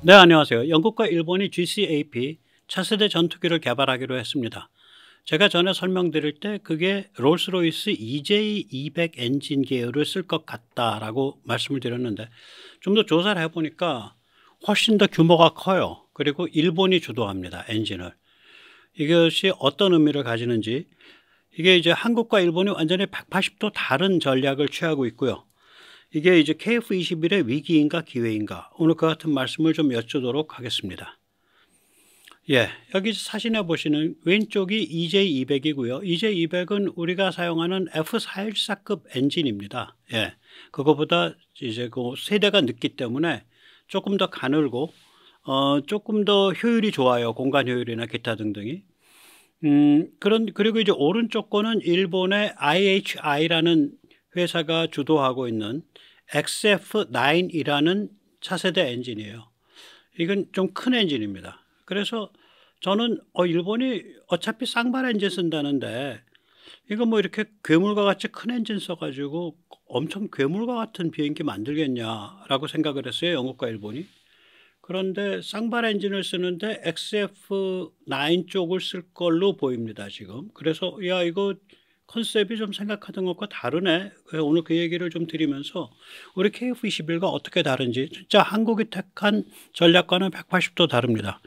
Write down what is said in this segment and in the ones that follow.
네, 안녕하세요. 영국과 일본이 GCAP 차세대 전투기를 개발하기로 했습니다. 제가 전에 설명드릴 때 그게 롤스로이스 EJ200 엔진 계열을 쓸 것 같다라고 말씀을 드렸는데 좀 더 조사를 해보니까 훨씬 더 규모가 커요. 그리고 일본이 주도합니다. 엔진을. 이것이 어떤 의미를 가지는지, 이게 이제 한국과 일본이 완전히 180도 다른 전략을 취하고 있고요. 이게 이제 KF-21의 위기인가 기회인가, 오늘 그 같은 말씀을 좀 여쭈도록 하겠습니다. 예, 여기 사진에 보시는 왼쪽이 EJ200이고요. EJ200은 우리가 사용하는 F414급 엔진입니다. 예, 그거보다 이제 그 세대가 늦기 때문에 조금 더 가늘고 조금 더 효율이 좋아요. 공간 효율이나 기타 등등이. 그리고 이제 오른쪽 거는 일본의 IHI라는 회사가 주도하고 있는 XF9이라는 차세대 엔진이에요. 이건 좀 큰 엔진입니다. 그래서 저는 일본이 어차피 쌍발 엔진 쓴다는데 이거 뭐 이렇게 괴물과 같이 큰 엔진 써가지고 엄청 괴물과 같은 비행기 만들겠냐라고 생각을 했어요. 영국과 일본이. 그런데 쌍발 엔진을 쓰는데 XF9 쪽을 쓸 걸로 보입니다. 지금. 그래서 야, 이거 컨셉이 좀 생각하던 것과 다르네. 오늘 그 얘기를 좀 드리면서 우리 KF-21과 어떻게 다른지, 진짜 한국이 택한 전략과는 180도 다릅니다.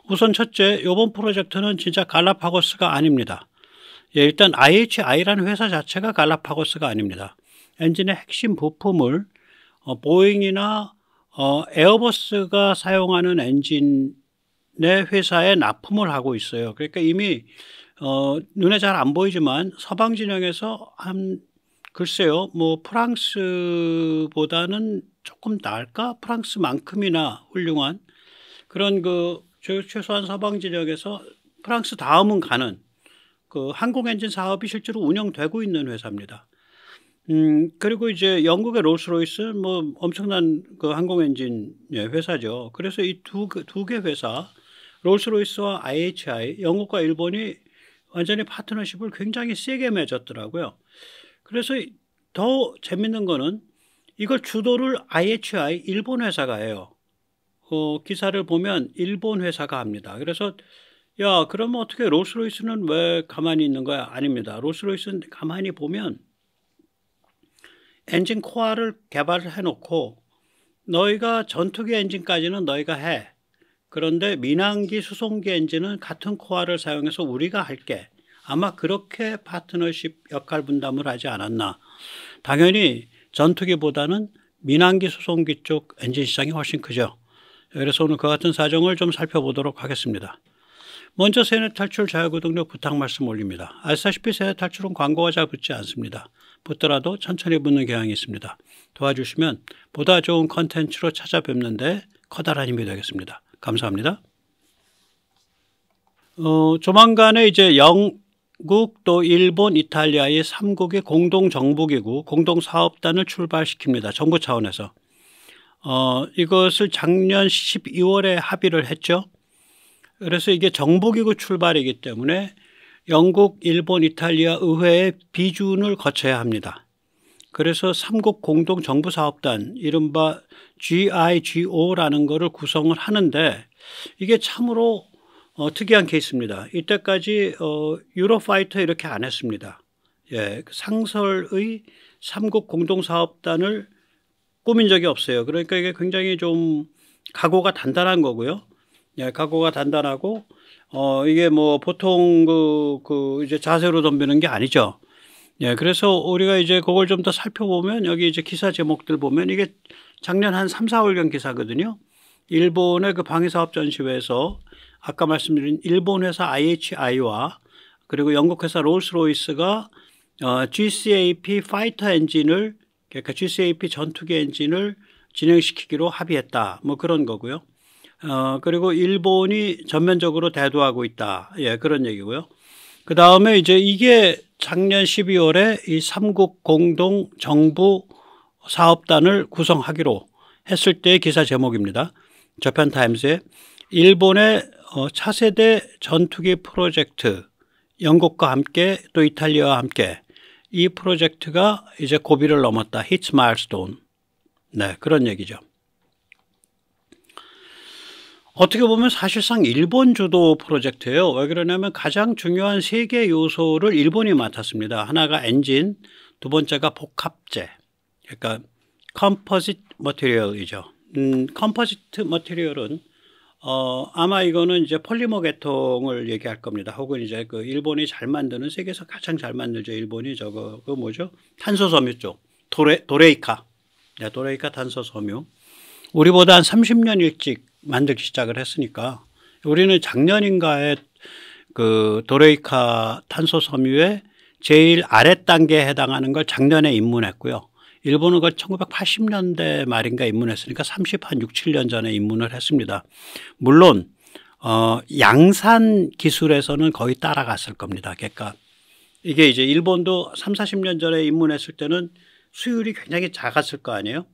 우선 첫째, 이번 프로젝트는 진짜 갈라파고스가 아닙니다. 예, 일단 IHI라는 회사 자체가 갈라파고스가 아닙니다. 엔진의 핵심 부품을 보잉이나 에어버스가 사용하는 엔진의 회사에 납품을 하고 있어요. 그러니까 이미 눈에 잘 안 보이지만 서방 진영에서 글쎄요, 뭐 프랑스보다는 조금 나을까? 프랑스만큼이나 훌륭한 그런 최소한 서방 진영에서 프랑스 다음은 가는 그 항공 엔진 사업이 실제로 운영되고 있는 회사입니다. 그리고 이제 영국의 롤스로이스 뭐 엄청난 그 항공 엔진 회사죠. 그래서 이 두 개 회사, 롤스로이스와 IHI, 영국과 일본이 완전히 파트너십을 굉장히 세게 맺었더라고요. 그래서 더 재밌는 거는 이걸 주도를 IHI 일본 회사가 해요. 기사를 보면 일본 회사가 합니다. 그래서 야, 그러면 어떻게 롤스로이스는 왜 가만히 있는 거야? 아닙니다. 롤스로이스는 가만히 보면 엔진 코어를 개발을 해놓고 너희가 전투기 엔진까지는 너희가 해. 그런데 민항기 수송기 엔진은 같은 코어를 사용해서 우리가 할게. 아마 그렇게 파트너십 역할 분담을 하지 않았나. 당연히 전투기보다는 민항기 수송기 쪽 엔진 시장이 훨씬 크죠. 그래서 오늘 그 같은 사정을 좀 살펴보도록 하겠습니다. 먼저 세뇌 탈출 자유구독료 부탁 말씀 올립니다. 아시다시피 세뇌 탈출은 광고가 잘 붙지 않습니다. 붙더라도 천천히 붙는 경향이 있습니다. 도와주시면 보다 좋은 컨텐츠로 찾아뵙는데 커다란 힘이 되겠습니다. 감사합니다. 조만간에 이제 영국 또 일본, 이탈리아의 3국의 공동정부기구, 공동사업단을 출발시킵니다. 정부 차원에서. 이것을 작년 12월에 합의를 했죠. 그래서 이게 정부기구 출발이기 때문에 영국, 일본, 이탈리아 의회의 비준을 거쳐야 합니다. 그래서 3국 공동정부사업단, 이른바 GIGO라는 것을 구성을 하는데 이게 참으로 특이한 케이스입니다. 이때까지 유로파이터 이렇게 안 했습니다. 예, 상설의 3국 공동사업단을 꾸민 적이 없어요. 그러니까 이게 굉장히 좀 각오가 단단한 거고요. 예, 각오가 단단하고 이게 뭐 보통 이제 자세로 덤비는 게 아니죠. 예, 그래서 우리가 이제 그걸 좀 더 살펴보면 여기 이제 기사 제목들 보면 이게 작년 한 3, 4월경 기사거든요. 일본의 그 방위사업 전시회에서 아까 말씀드린 일본 회사 IHI와 그리고 영국 회사 롤스로이스가 GCAP 파이터 엔진을, 그러니까 GCAP 전투기 엔진을 진행시키기로 합의했다. 뭐 그런 거고요. 그리고 일본이 전면적으로 대두하고 있다. 예, 그런 얘기고요. 그 다음에 이제 이게 작년 12월에 이 3국 공동 정부 사업단을 구성하기로 했을 때의 기사 제목입니다. 저편타임스에 일본의 차세대 전투기 프로젝트, 영국과 함께 또 이탈리아와 함께 이 프로젝트가 이제 고비를 넘었다. 히트 마일스톤. 네, 그런 얘기죠. 어떻게 보면 사실상 일본 주도 프로젝트예요. 왜 그러냐면 가장 중요한 세 개 요소를 일본이 맡았습니다. 하나가 엔진, 두 번째가 복합재, 그러니까 컴포지트 머티리얼이죠. 컴포지트 머티리얼은 아마 이거는 이제 폴리머 계통을 얘기할 겁니다. 혹은 이제 그 일본이 잘 만드는, 세계에서 가장 잘 만들죠. 일본이 저거 그 뭐죠? 탄소 섬유 쪽 도레이카, 네, 도레이카 탄소 섬유. 우리보다 한 30년 일찍 만들기 시작을 했으니까 우리는 작년인가에 그 도레이카 탄소 섬유의 제일 아래 단계에 해당하는 걸 작년에 입문했고요. 일본은 그걸 1980년대 말인가 입문했으니까 6, 7년 전에 입문을 했습니다. 물론 양산 기술에서는 거의 따라갔을 겁니다. 그러니까 이게 이제 일본도 40년 전에 입문했을 때는 수율이 굉장히 작았을 거 아니에요.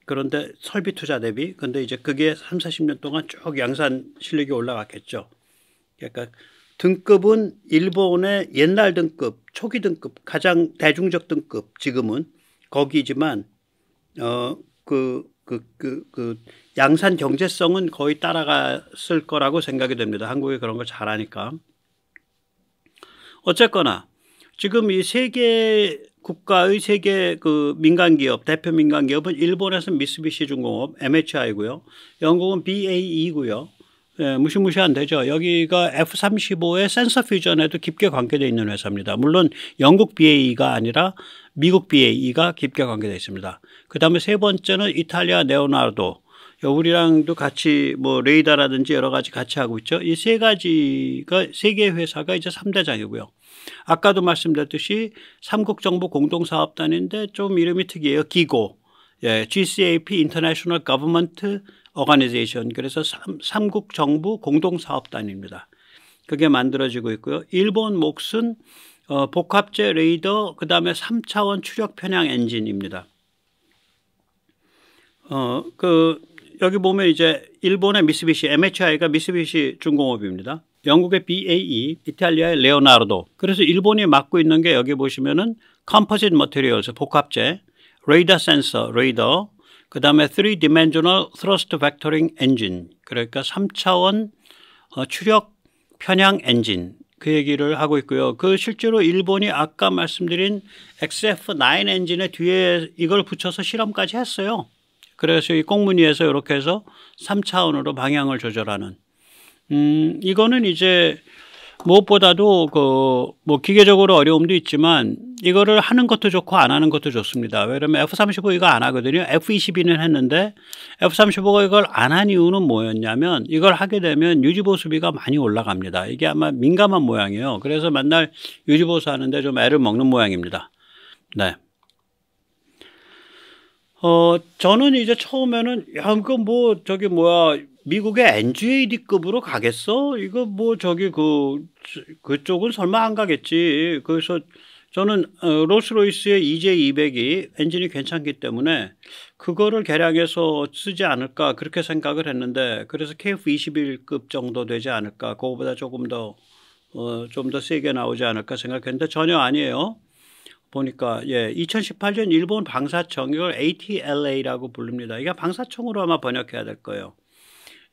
그런데 설비 투자 대비. 근데 이제 그게 40년 동안 쭉 양산 실력이 올라갔겠죠. 그러니까 등급은 일본의 옛날 등급, 초기 등급, 가장 대중적 등급 지금은 거기지만 양산 경제성은 거의 따라갔을 거라고 생각이 됩니다. 한국이 그런 걸 잘하니까. 어쨌거나 지금 이 세계 국가의 세계 그 민간기업, 대표 민간기업은 일본에서는 미쓰비시 중공업, MHI고요. 영국은 BAE고요. 예, 무시무시한 데죠. 여기가 F-35의 센서 퓨전에도 깊게 관계되어 있는 회사입니다. 물론 영국 BAE가 아니라 미국 BAE가 깊게 관계되어 있습니다. 그 다음에 세 번째는 이탈리아 네오나르도. 우리랑도 같이 뭐 레이더라든지 여러 가지 같이 하고 있죠. 이 세 가지가, 세 개의 회사가 이제 3대장이고요. 아까도 말씀드렸듯이 삼국정부 공동사업단인데 좀 이름이 특이해요. 기고. 예, GCAP International Government Organization. 그래서 삼국 정부 공동사업단입니다. 그게 만들어지고 있고요. 일본 몫은 복합재 레이더, 그 다음에 3차원 추력 편향 엔진입니다. 여기 보면 이제 일본의 미쓰비시, MHI가 미쓰비시 중공업입니다. 영국의 BAE, 이탈리아의 레오나르도. 그래서 일본이 맡고 있는 게 여기 보시면은 Composite Materials, 복합재, 레이더 센서, 레이더, 그 다음에 3-dimensional thrust vectoring engine, 그러니까 3차원 추력 편향 엔진, 그 얘기를 하고 있고요. 그 실제로 일본이 아까 말씀드린 XF9 엔진의 뒤에 이걸 붙여서 실험까지 했어요. 그래서 이 꽁무니에서 이렇게 해서 3차원으로 방향을 조절하는. 이거는 이제 무엇보다도 뭐 기계적으로 어려움도 있지만 이거를 하는 것도 좋고 안 하는 것도 좋습니다. 왜냐면 F-35 이거 안 하거든요. F-22는 했는데 F-35가 이걸 안 한 이유는 뭐였냐면 이걸 하게 되면 유지보수비가 많이 올라갑니다. 이게 아마 민감한 모양이에요. 그래서 맨날 유지보수 하는데 좀 애를 먹는 모양입니다. 네. 저는 이제 처음에는 야, 이거 뭐 저기 뭐야 미국의 NGAD급으로 가겠어? 이거 뭐 저기 그쪽은 설마 안 가겠지. 그래서 저는 롤스로이스의 EJ200이 엔진이 괜찮기 때문에 그거를 개량해서 쓰지 않을까 그렇게 생각을 했는데 그래서 KF-21급 정도 되지 않을까 그거보다 조금 더 좀 더 세게 나오지 않을까 생각했는데 전혀 아니에요. 보니까 2018년 일본 방사청 이걸 ATLA라고 부릅니다. 이게 방사청으로 아마 번역해야 될 거예요.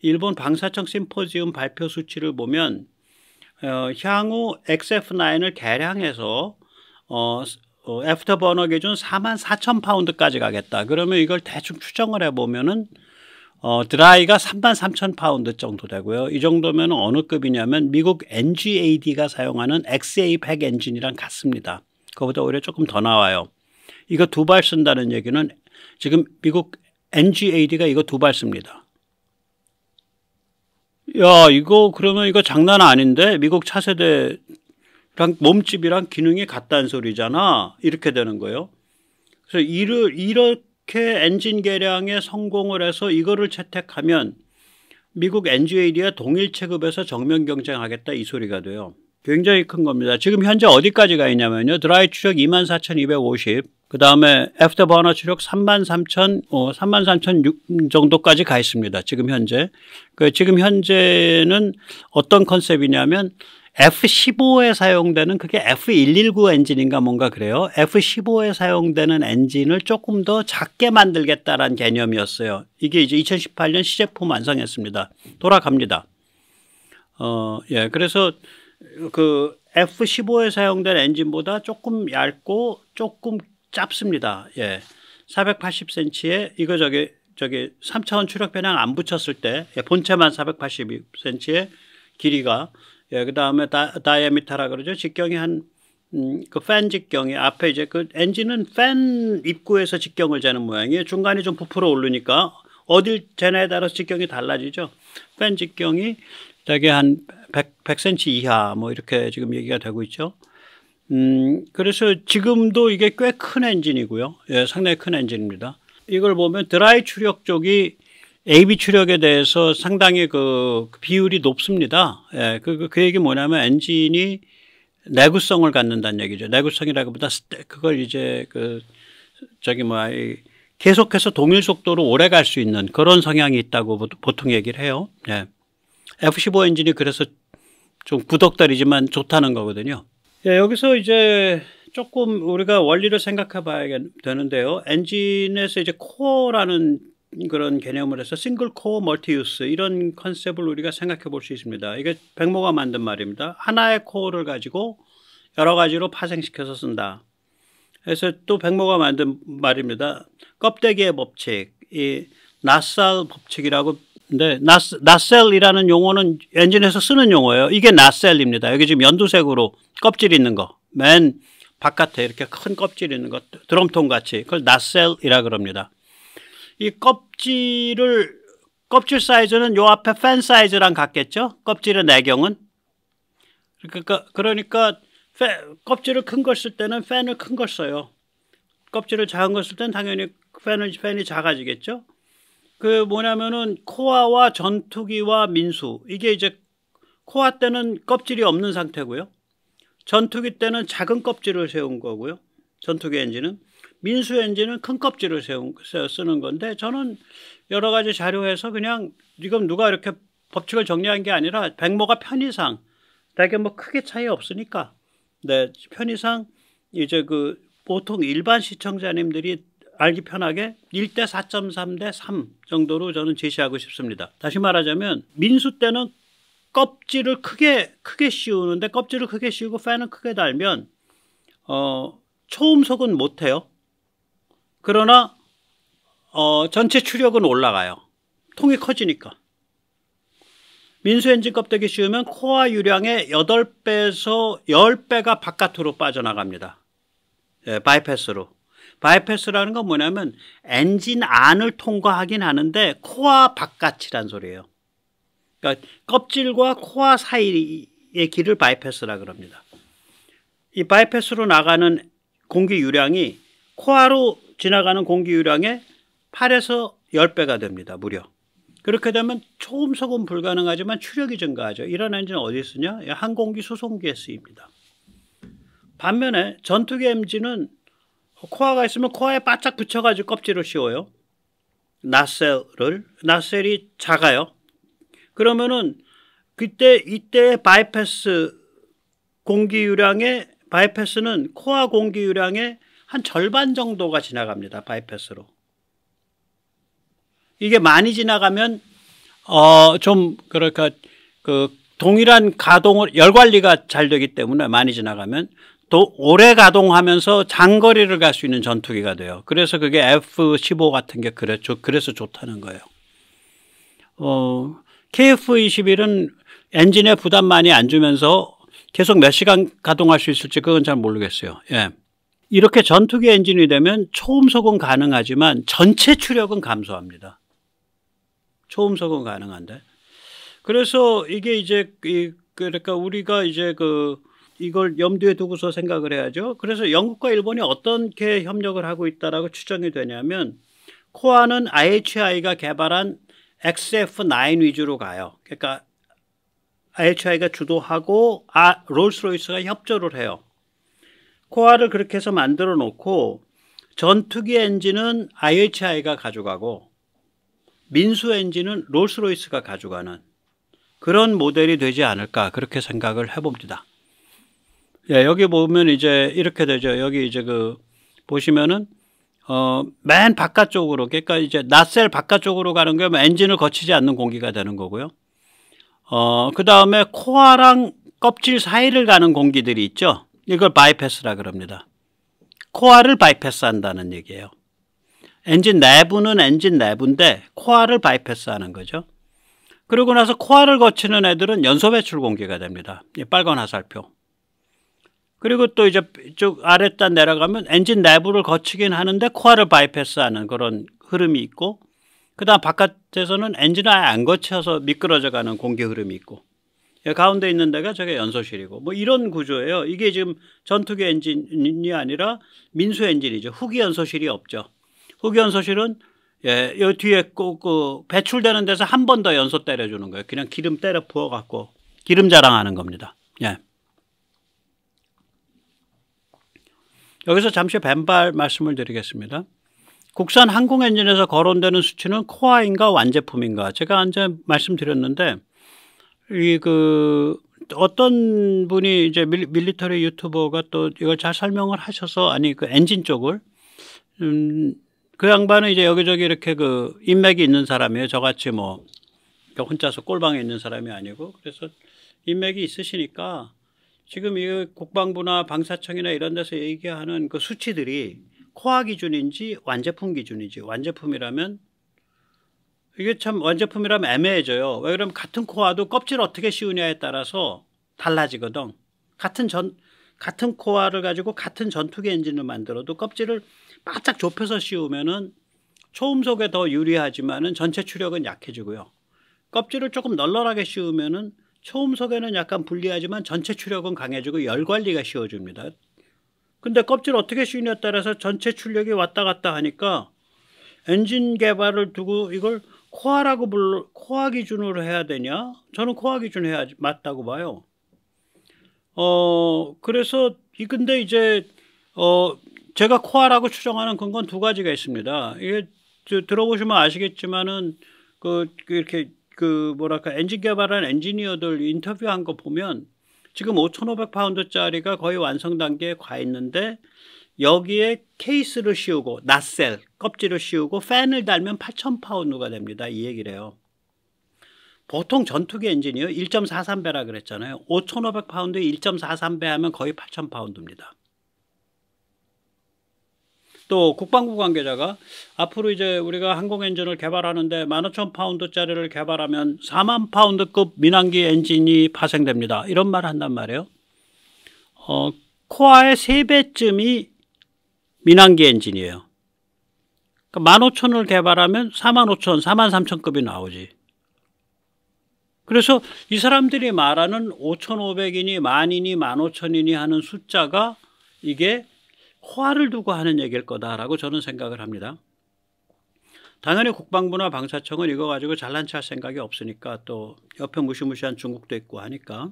일본 방사청 심포지움 발표 수치를 보면 향후 XF9을 개량해서 애프터버너 기준 44,000파운드까지 가겠다. 그러면 이걸 대충 추정을 해보면은 드라이가 33,000파운드 정도 되고요. 이 정도면 어느 급이냐면 미국 NGAD가 사용하는 XA100 엔진이랑 같습니다. 그거보다 오히려 조금 더 나와요. 이거 두 발 쓴다는 얘기는 지금 미국 NGAD가 이거 두 발 씁니다. 야, 이거 그러면 이거 장난 아닌데 미국 차세대랑 몸집이랑 기능이 같다는 소리잖아. 이렇게 되는 거예요. 그래서 이렇게 엔진 개량에 성공을 해서 이거를 채택하면 미국 NGAD와 동일 체급에서 정면 경쟁하겠다 이 소리가 돼요. 굉장히 큰 겁니다. 지금 현재 어디까지 가 있냐면요. 드라이 추력 24,250, 그 다음에 애프터버너 추력 33,000 정도까지 가 있습니다. 지금 현재. 지금 현재는 어떤 컨셉이냐면 F-15에 사용되는 그게 F-119 엔진인가 뭔가 그래요. F-15에 사용되는 엔진을 조금 더 작게 만들겠다라는 개념이었어요. 이게 이제 2018년 시제품 완성했습니다. 돌아갑니다. 예, 그래서 그 F-15에 사용된 엔진보다 조금 얇고 조금 짧습니다. 예, 480cm에 이거 저기 3차원 추력 변형 안 붙였을 때 본체만 480cm의 길이가, 예, 그 다음에 다이아미터라 그러죠. 직경이 그 팬 직경이 앞에 이제 그 엔진은 팬 입구에서 직경을 재는 모양이에요. 중간이 좀 부풀어 오르니까 어딜 재냐에 따라서 직경이 달라지죠. 팬 직경이 되게 한 100cm 이하 뭐 이렇게 지금 얘기가 되고 있죠. 그래서 지금도 이게 꽤 큰 엔진이고요. 예, 상당히 큰 엔진입니다. 이걸 보면 드라이 추력 쪽이 AB 추력에 대해서 상당히 그 비율이 높습니다. 예, 그 얘기 뭐냐면 엔진이 내구성을 갖는다는 얘기죠. 내구성이라기보다 그걸 이제 계속해서 동일 속도로 오래 갈 수 있는 그런 성향이 있다고 보통 얘기를 해요. 예. F-15 엔진이 그래서 좀 구덕다리지만 좋다는 거거든요. 예, 여기서 이제 조금 우리가 원리를 생각해 봐야 되는데요. 엔진에서 이제 코어라는 그런 개념을 해서 싱글 코어 멀티 유스 이런 컨셉을 우리가 생각해 볼 수 있습니다. 이게 백모가 만든 말입니다. 하나의 코어를 가지고 여러 가지로 파생시켜서 쓴다. 그래서 또 백모가 만든 말입니다. 껍데기의 법칙, 이 나셀 법칙이라고. 근데 나셀이라는 용어는 엔진에서 쓰는 용어예요. 이게 나셀입니다. 여기 지금 연두색으로 껍질 있는 거, 맨 바깥에 이렇게 큰 껍질 있는 것, 드럼통 같이, 그걸 나셀이라 그럽니다. 이 껍질 사이즈는 요 앞에 팬 사이즈랑 같겠죠? 껍질의 내경은. 그러니까 껍질을 큰 걸 쓸 때는 팬을 큰 걸 써요. 껍질을 작은 걸 쓸 때는 당연히 팬이 작아지겠죠? 그 뭐냐면은 코어와 전투기와 민수, 이게 이제 코어 때는 껍질이 없는 상태고요. 전투기 때는 작은 껍질을 세운 거고요. 전투기 엔진은. 민수 엔진은 큰 껍질을 쓰는 건데, 저는 여러 가지 자료에서 그냥 지금 누가 이렇게 법칙을 정리한 게 아니라 백모가 편의상 되게 뭐 크게 차이 없으니까, 네, 편의상 이제 보통 일반 시청자님들이 알기 편하게 1대 4.3 대 3 정도로 저는 제시하고 싶습니다. 다시 말하자면 민수 때는 껍질을 크게 씌우는데, 껍질을 크게 씌우고 팬을 크게 달면 초음속은 못해요. 그러나 전체 추력은 올라가요. 통이 커지니까. 민수 엔진 껍데기 씌우면 코어 유량의 8배에서 10배가 바깥으로 빠져나갑니다. 예, 바이패스로. 바이패스라는 건 뭐냐면 엔진 안을 통과하긴 하는데 코어 바깥이란 소리예요. 그러니까 껍질과 코어 사이의 길을 바이패스라 그럽니다. 이 바이패스로 나가는 공기 유량이 코어로 지나가는 공기 유량의 8에서 10배가 됩니다. 무려. 그렇게 되면 초음속은 불가능하지만 추력이 증가하죠. 이런 엔진은 어디 쓰냐? 항공기 수송기에 쓰입니다. 반면에 전투기 엔진은 코어가 있으면 코어에 바짝 붙여가지고 껍질을 씌워요. 나셀이 작아요. 그러면은 이때 바이패스 공기 유량의 바이패스는 코어 공기 유량의 한 절반 정도가 지나갑니다. 바이패스로. 이게 많이 지나가면 좀 그러니까 동일한 가동을 열 관리가 잘 되기 때문에 많이 지나가면 또 오래 가동하면서 장거리를 갈 수 있는 전투기가 돼요. 그래서 그게 F-15 같은 게 그래서 좋다는 거예요. KF-21은 엔진에 부담 많이 안 주면서 계속 몇 시간 가동할 수 있을지 그건 잘 모르겠어요. 예. 이렇게 전투기 엔진이 되면 초음속은 가능하지만 전체 추력은 감소합니다. 초음속은 가능한데. 그래서 이게 이제 그러니까 우리가 이제 이걸 염두에 두고서 생각을 해야죠. 그래서 영국과 일본이 어떻게 협력을 하고 있다라고 추정이 되냐면 코어는 IHI가 개발한 XF9 위주로 가요. 그러니까 IHI가 주도하고 롤스로이스가 협조를 해요. 코어를 그렇게 해서 만들어 놓고 전투기 엔진은 IHI가 가져가고 민수 엔진은 롤스로이스가 가져가는 그런 모델이 되지 않을까 그렇게 생각을 해봅니다. 예, 여기 보면 이제 이렇게 되죠. 여기 이제 그 보시면은 맨 바깥쪽으로, 그러니까 이제 낫셀 바깥쪽으로 가는 게 엔진을 거치지 않는 공기가 되는 거고요. 그 다음에 코어랑 껍질 사이를 가는 공기들이 있죠. 이걸 바이패스라 그럽니다. 코어를 바이패스 한다는 얘기예요. 엔진 내부는 엔진 내부인데 코어를 바이패스 하는 거죠. 그러고 나서 코어를 거치는 애들은 연소 배출 공기가 됩니다. 이 빨간 화살표. 그리고 또 이제 쭉 아랫단 내려가면 엔진 내부를 거치긴 하는데 코어를 바이패스하는 그런 흐름이 있고, 그 다음 바깥에서는 엔진을 아예 안 거쳐서 미끄러져 가는 공기 흐름이 있고, 가운데 있는 데가 저게 연소실이고, 뭐 이런 구조예요. 이게 지금 전투기 엔진이 아니라 민수 엔진이죠. 후기 연소실이 없죠. 후기 연소실은 여 뒤에 그 배출되는 데서 한 번 더 연소 때려주는 거예요. 그냥 기름 때려 부어 갖고 기름 자랑하는 겁니다. 예. 여기서 잠시 벤발 말씀을 드리겠습니다. 국산 항공 엔진에서 거론되는 수치는 코어인가 완제품인가? 제가 이제 말씀드렸는데, 어떤 분이 이제 밀리터리 유튜버가 또 이걸 잘 설명을 하셔서, 아니 그 엔진 쪽을 그 양반은 이제 여기저기 이렇게 그 인맥이 있는 사람이에요. 저같이 뭐 혼자서 꼴방에 있는 사람이 아니고, 그래서 인맥이 있으시니까 지금 이 국방부나 방사청이나 이런 데서 얘기하는 그 수치들이 코어 기준인지 완제품 기준인지, 완제품이라면 이게 참 완제품이라면 애매해져요. 왜 그러면 같은 코어도 껍질 어떻게 씌우냐에 따라서 달라지거든. 같은 코어를 가지고 같은 전투기 엔진을 만들어도 껍질을 바짝 좁혀서 씌우면은 초음속에 더 유리하지만은 전체 추력은 약해지고요. 껍질을 조금 널널하게 씌우면은 초음속에는 약간 불리하지만 전체 추력은 강해지고 열 관리가 쉬워집니다. 근데 껍질 어떻게 씌우냐에 따라서 전체 출력이 왔다 갔다 하니까 엔진 개발을 두고 이걸 코어 기준으로 해야 되냐? 저는 코어 기준 해야 맞다고 봐요. 그래서 근데 이제 제가 코어라고 추정하는 근거는 두 가지가 있습니다. 이게 들어보시면 아시겠지만은 이렇게 뭐랄까 엔진 개발한 엔지니어들 인터뷰한 거 보면 지금 5,500파운드짜리가 거의 완성 단계에 가 있는데, 여기에 케이스를 씌우고 낫셀 껍질을 씌우고 팬을 달면 8,000파운드가 됩니다. 이 얘기를 해요. 보통 전투기 엔진이요 1.43배라 그랬잖아요. 5,500파운드에 1.43배 하면 거의 8,000파운드입니다. 또 국방부 관계자가 앞으로 이제 우리가 항공 엔진을 개발하는데 15,000파운드짜리를 개발하면 4만 파운드급 민항기 엔진이 파생됩니다. 이런 말을 한단 말이에요. 코어의 3배쯤이 민항기 엔진이에요. 그러니까 15,000을 개발하면 45,000, 43,000급이 나오지. 그래서 이 사람들이 말하는 5,500이니 10,000이니 15,000이니 하는 숫자가 이게 코어를 두고 하는 얘기일 거다라고 저는 생각을 합니다. 당연히 국방부나 방사청은 이거 가지고 잘난 체할 생각이 없으니까, 또 옆에 무시무시한 중국도 있고 하니까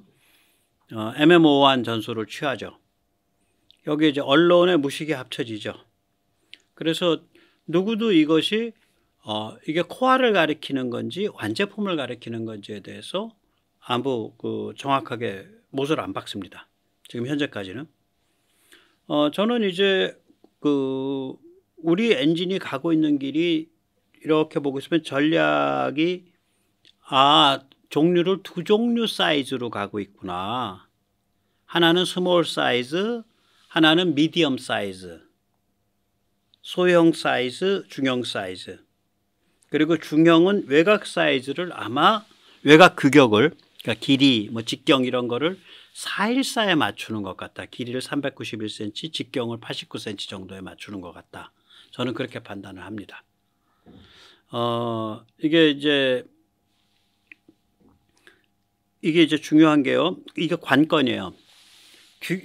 애매모호한 전술을 취하죠. 여기 이제 언론의 무식이 합쳐지죠. 그래서 누구도 이것이 이게 코어를 가리키는 건지 완제품을 가리키는 건지에 대해서 아무 정확하게 못을 안 박습니다. 지금 현재까지는. 저는 이제 우리 엔진이 가고 있는 길이 이렇게 보고 있으면 전략이 종류를 두 종류 사이즈로 가고 있구나. 하나는 스몰 사이즈, 하나는 미디엄 사이즈. 소형 사이즈, 중형 사이즈. 그리고 중형은 외곽 사이즈를 아마 외곽 규격을, 그러니까 길이, 뭐 직경 이런 거를 414에 맞추는 것 같다. 길이를 391cm, 직경을 89cm 정도에 맞추는 것 같다. 저는 그렇게 판단을 합니다. 이게 이제 중요한 게요. 이게 관건이에요.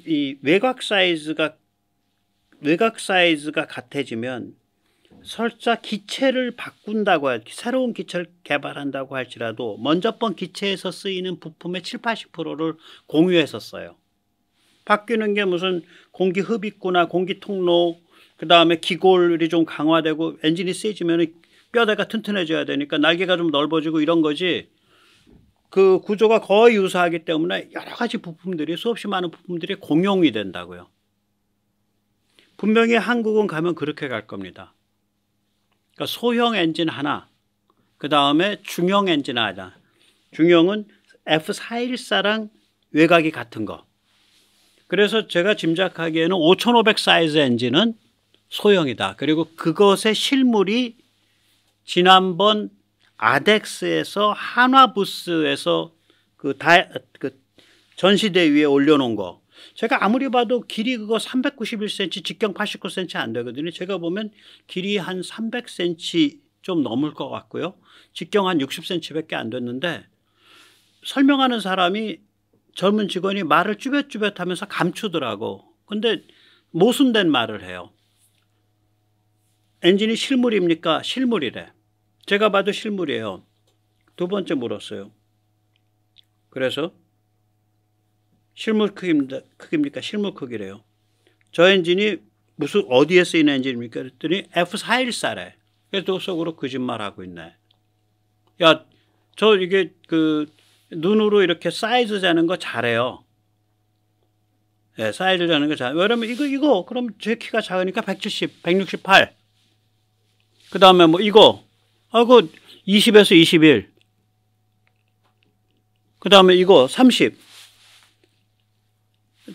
이 외곽 사이즈가 같아지면 설사 기체를 바꾼다고 새로운 기체를 개발한다고 할지라도 먼저 번 기체에서 쓰이는 부품의 70~80%를 공유해서 써요. 바뀌는 게 무슨 공기 흡입구나 공기 통로, 그 다음에 기골이 좀 강화되고 엔진이 세지면 뼈대가 튼튼해져야 되니까 날개가 좀 넓어지고 이런 거지. 그 구조가 거의 유사하기 때문에 여러 가지 부품들이 수없이 많은 부품들이 공용이 된다고요. 분명히 한국은 가면 그렇게 갈 겁니다. 그러니까 소형 엔진 하나, 그 다음에 중형 엔진 하나. 중형은 F414랑 외곽이 같은 거. 그래서 제가 짐작하기에는 5500 사이즈 엔진은 소형이다. 그리고 그것의 실물이 지난번 아덱스에서 한화부스에서 그 전시대 위에 올려놓은 거. 제가 아무리 봐도 길이 그거 391cm, 직경 89cm 안 되거든요. 제가 보면 길이 한 300cm 좀 넘을 것 같고요. 직경 한 60cm밖에 안 됐는데 설명하는 사람이 젊은 직원이 말을 쭈뼛쭈뼛 하면서 감추더라고. 근데 모순된 말을 해요. 엔진이 실물입니까? 실물이래. 제가 봐도 실물이에요. 두 번째 물었어요. 그래서 실물 크기입니까? 실물 크기래요. 저 엔진이 무슨 어디에 쓰이는 엔진입니까? 그랬더니 F414래. 그래서 속으로 거짓말하고 있네. 야, 저 이게 그 눈으로 이렇게 사이즈 재는 거 잘해요. 예, 사이즈 재는 거 잘해요. 왜냐면 이거 그럼 제 키가 작으니까 170, 168. 그 다음에 뭐 이거 20에서 21. 그 다음에 이거 30.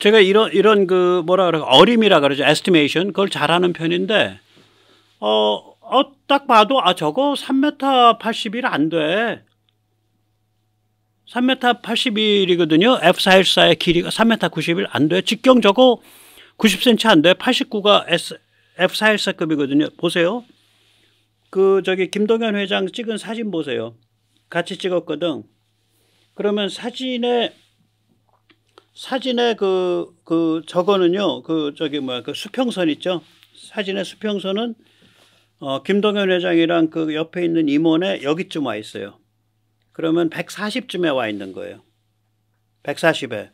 제가 이런 그 뭐라 그래 어림이라 그러죠. 에스티메이션 그걸 잘하는 편인데 딱 봐도 저거 3m 81 안 돼. 3m 81이거든요. F414의 길이가 3m 91 안 돼. 직경 저거 90cm 안 돼. 89가 F414급이거든요. 보세요. 김동현 회장 찍은 사진 보세요. 같이 찍었거든. 그러면 사진에 저거는요. 그 수평선 있죠. 사진의 수평선은 김동현 회장이랑 그 옆에 있는 임원에 여기쯤 와 있어요. 그러면 140쯤에 와 있는 거예요. 140에.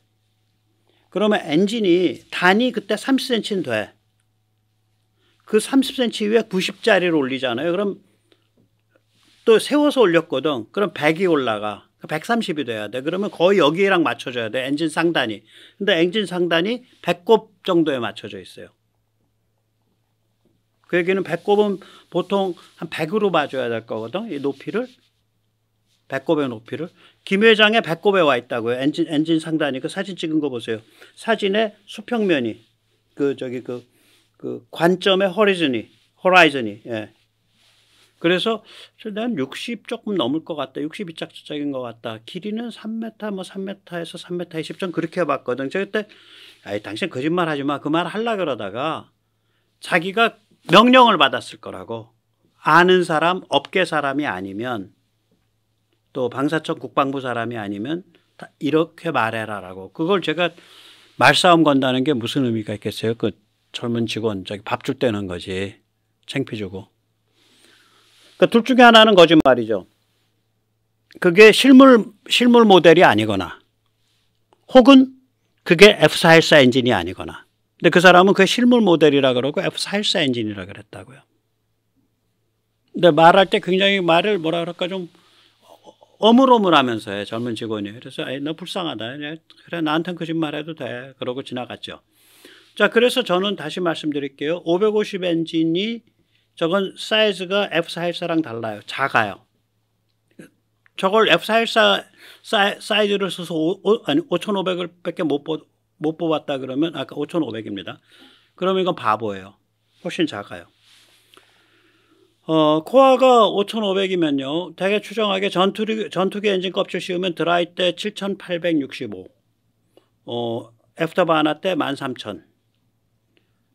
그러면 엔진이 단이 그때 30cm는 돼. 그 30cm 위에 90짜리를 올리잖아요. 그럼 또 세워서 올렸거든. 그럼 100이 올라가. 130이 돼야 돼. 그러면 거의 여기랑 맞춰져야 돼. 엔진 상단이. 근데 엔진 상단이 배꼽 정도에 맞춰져 있어요. 그 얘기는 배꼽은 보통 한 100으로 봐줘야 될 거거든. 이 높이를. 배꼽의 높이를. 김 회장의 배꼽에 와 있다고요. 엔진 상단이. 그 사진 찍은 거 보세요. 사진의 수평면이. 관점의 호라이즌이. 예. 그래서 난 60 조금 넘을 것 같다. 60이 짝짝인 것 같다. 길이는 3m, 3m에서 3m 20 좀 그렇게 봤거든. 저 그때, 당신 거짓말 하지 마. 그 말 하려고 그러다가 자기가 명령을 받았을 거라고. 아는 사람, 업계 사람이 아니면 또 방사청 국방부 사람이 아니면 이렇게 말해라라고. 그걸 제가 말싸움 건다는 게 무슨 의미가 있겠어요? 그 젊은 직원 밥 줄 때는 거지. 창피 주고. 그러니까 둘 중에 하나는 거짓말이죠. 그게 실물 모델이 아니거나 혹은 그게 F414 엔진이 아니거나. 근데 그 사람은 그게 실물 모델이라 그러고 F414 엔진이라 그랬다고요. 근데 말할 때 굉장히 말을 뭐라 그럴까 좀 어물어물하면서 해. 젊은 직원이. 그래서 너 불쌍하다. 그래 나한테는 거짓말해도 돼. 그러고 지나갔죠. 자, 그래서 저는 다시 말씀드릴게요. 550 엔진이 저건 사이즈가 F414랑 달라요. 작아요. 저걸 F414 사이즈를 써서 5,500을 밖에 못 뽑았다 그러면 아까 5,500입니다. 그러면 이건 바보예요. 훨씬 작아요. 코어가 5,500이면요. 대개 추정하게 전투기 엔진 껍질 씌우면 드라이 때 7,865. 애프터바나 때 13,000.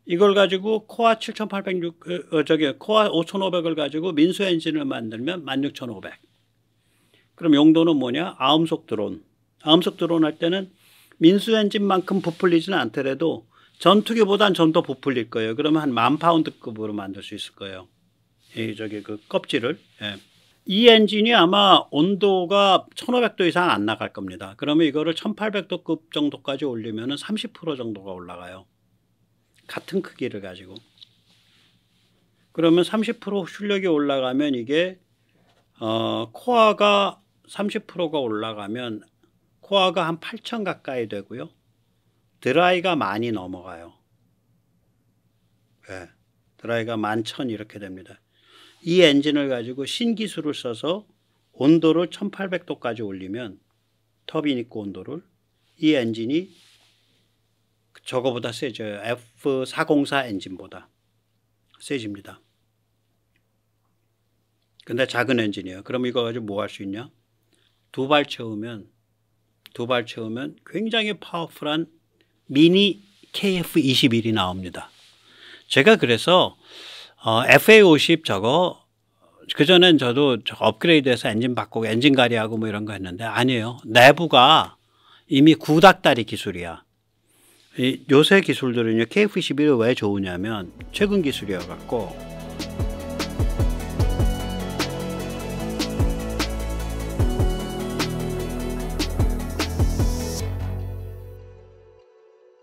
이걸 가지고 코어 코어 5,500을 가지고 민수 엔진을 만들면 16,500. 그럼 용도는 뭐냐? 아음속 드론. 아음속 드론 할 때는 민수 엔진만큼 부풀리지는 않더라도 전투기보단 좀 더 부풀릴 거예요. 그러면 한 10,000파운드급으로 만들 수 있을 거예요. 그 껍질을. 예. 이 엔진이 아마 온도가 1,500도 이상 안 나갈 겁니다. 그러면 이거를 1,800도급 정도까지 올리면 30% 정도가 올라가요. 같은 크기를 가지고. 그러면 30% 출력이 올라가면 이게 코어가 30%가 올라가면 코어가 한 8,000 가까이 되고요. 드라이가 많이 넘어가요. 네, 드라이가 11,000 이렇게 됩니다. 이 엔진을 가지고 신기술을 써서 온도를 1800도까지 올리면 터빈 입구 온도를 이 엔진이 저거보다 세죠. F404 엔진보다 세집니다. 근데 작은 엔진이에요. 그럼 이거 가지고 뭐 할 수 있냐? 두 발 채우면 굉장히 파워풀한 미니 KF21이 나옵니다. 제가 그래서 FA50 저거 그전엔 저도 업그레이드해서 엔진 바꾸고 엔진 가리하고 뭐 이런 거 했는데 아니에요. 내부가 이미 구닥다리 기술이야. 요새 기술들은요 KF21이 왜 좋으냐면 최근 기술이어 갖고